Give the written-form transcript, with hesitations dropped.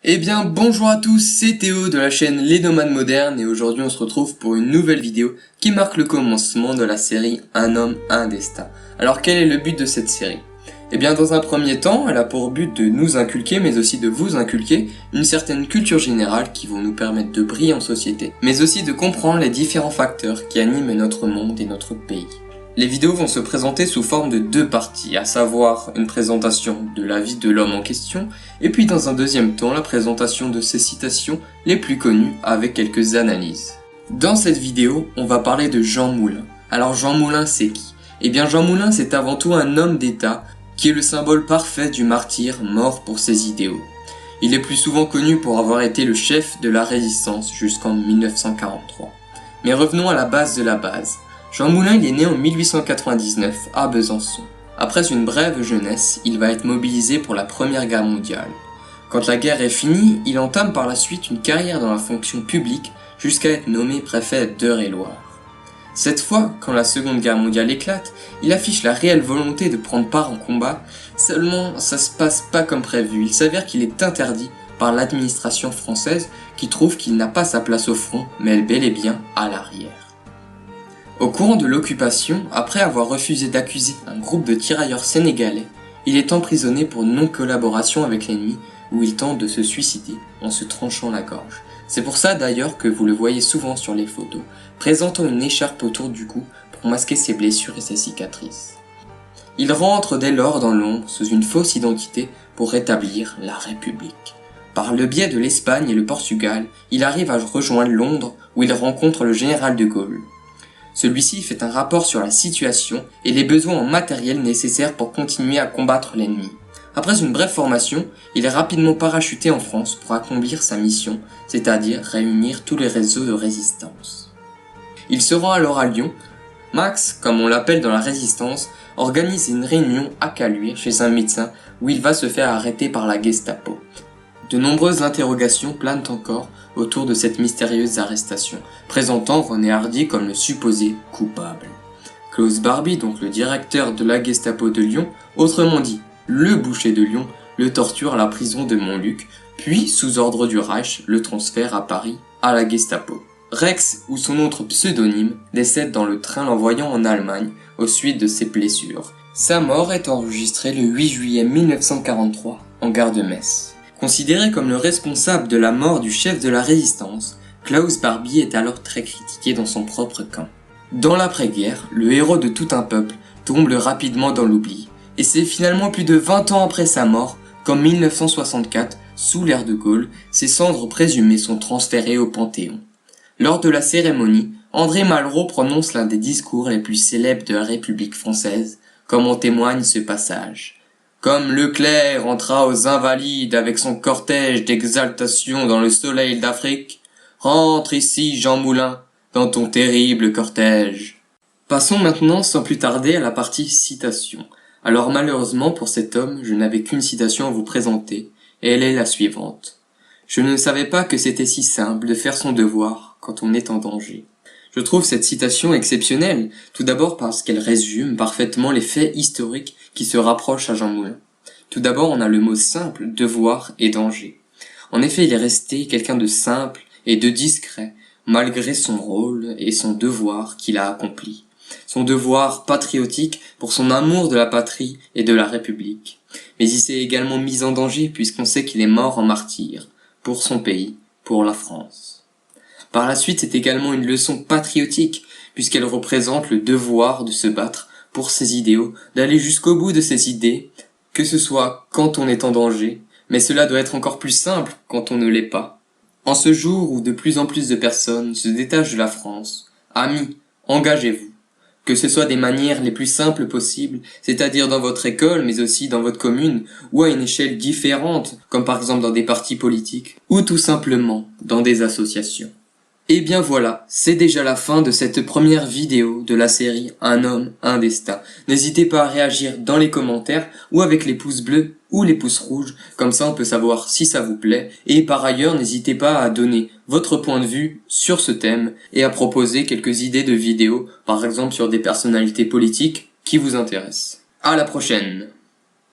Eh bien bonjour à tous, c'est Théo de la chaîne Les Nomades Modernes et aujourd'hui on se retrouve pour une nouvelle vidéo qui marque le commencement de la série Un homme, un destin. Alors quel est le but de cette série? Eh bien dans un premier temps, elle a pour but de nous inculquer mais aussi de vous inculquer une certaine culture générale qui vont nous permettre de briller en société, mais aussi de comprendre les différents facteurs qui animent notre monde et notre pays. Les vidéos vont se présenter sous forme de deux parties, à savoir une présentation de la vie de l'homme en question, et puis dans un deuxième temps la présentation de ses citations les plus connues avec quelques analyses. Dans cette vidéo, on va parler de Jean Moulin. Alors Jean Moulin c'est qui? Eh bien Jean Moulin c'est avant tout un homme d'État qui est le symbole parfait du martyr mort pour ses idéaux. Il est plus souvent connu pour avoir été le chef de la résistance jusqu'en 1943. Mais revenons à la base de la base. Jean Moulin il est né en 1899 à Besançon. Après une brève jeunesse, il va être mobilisé pour la Première Guerre mondiale. Quand la guerre est finie, il entame par la suite une carrière dans la fonction publique jusqu'à être nommé préfet d'Eure-et-Loir. Cette fois, quand la Seconde Guerre mondiale éclate, il affiche la réelle volonté de prendre part en combat, seulement ça se passe pas comme prévu. Il s'avère qu'il est interdit par l'administration française qui trouve qu'il n'a pas sa place au front, mais bel et bien à l'arrière. Au courant de l'occupation, après avoir refusé d'accuser un groupe de tirailleurs sénégalais, il est emprisonné pour non-collaboration avec l'ennemi où il tente de se suicider en se tranchant la gorge. C'est pour ça d'ailleurs que vous le voyez souvent sur les photos, présentant une écharpe autour du cou pour masquer ses blessures et ses cicatrices. Il rentre dès lors dans l'ombre sous une fausse identité pour rétablir la République. Par le biais de l'Espagne et le Portugal, il arrive à rejoindre Londres où il rencontre le général de Gaulle. Celui-ci fait un rapport sur la situation et les besoins en matériel nécessaires pour continuer à combattre l'ennemi. Après une brève formation, il est rapidement parachuté en France pour accomplir sa mission, c'est-à-dire réunir tous les réseaux de résistance. Il se rend alors à Lyon. Max, comme on l'appelle dans la résistance, organise une réunion à Caluire chez un médecin où il va se faire arrêter par la Gestapo. De nombreuses interrogations planent encore autour de cette mystérieuse arrestation, présentant René Hardy comme le supposé coupable. Klaus Barbie, donc le directeur de la Gestapo de Lyon, autrement dit le boucher de Lyon, le torture à la prison de Montluc, puis, sous ordre du Reich, le transfère à Paris, à la Gestapo. Rex, ou son autre pseudonyme, décède dans le train l'envoyant en Allemagne, aux suites de ses blessures. Sa mort est enregistrée le 8 juillet 1943, en gare de Metz. Considéré comme le responsable de la mort du chef de la résistance, Klaus Barbie est alors très critiqué dans son propre camp. Dans l'après-guerre, le héros de tout un peuple tombe rapidement dans l'oubli, et c'est finalement plus de 20 ans après sa mort qu'en 1964, sous l'ère de Gaulle, ses cendres présumées sont transférées au Panthéon. Lors de la cérémonie, André Malraux prononce l'un des discours les plus célèbres de la République française, comme en témoigne ce passage. Comme Leclerc entra aux Invalides avec son cortège d'exaltation dans le soleil d'Afrique, rentre ici, Jean Moulin, dans ton terrible cortège. Passons maintenant sans plus tarder à la partie citation. Alors malheureusement pour cet homme, je n'avais qu'une citation à vous présenter, et elle est la suivante. Je ne savais pas que c'était si simple de faire son devoir quand on est en danger. Je trouve cette citation exceptionnelle, tout d'abord parce qu'elle résume parfaitement les faits historiques qui se rapprochent à Jean Moulin. Tout d'abord, on a le mot simple, devoir et danger. En effet, il est resté quelqu'un de simple et de discret, malgré son rôle et son devoir qu'il a accompli. Son devoir patriotique pour son amour de la patrie et de la République. Mais il s'est également mis en danger puisqu'on sait qu'il est mort en martyr, pour son pays, pour la France. Par la suite, c'est également une leçon patriotique, puisqu'elle représente le devoir de se battre pour ses idéaux, d'aller jusqu'au bout de ses idées, que ce soit quand on est en danger, mais cela doit être encore plus simple quand on ne l'est pas. En ce jour où de plus en plus de personnes se détachent de la France, amis, engagez-vous. Que ce soit des manières les plus simples possibles, c'est-à-dire dans votre école, mais aussi dans votre commune, ou à une échelle différente, comme par exemple dans des partis politiques, ou tout simplement dans des associations. Et bien voilà, c'est déjà la fin de cette première vidéo de la série Un homme, un destin. N'hésitez pas à réagir dans les commentaires ou avec les pouces bleus ou les pouces rouges, comme ça on peut savoir si ça vous plaît. Et par ailleurs, n'hésitez pas à donner votre point de vue sur ce thème et à proposer quelques idées de vidéos, par exemple sur des personnalités politiques qui vous intéressent. À la prochaine!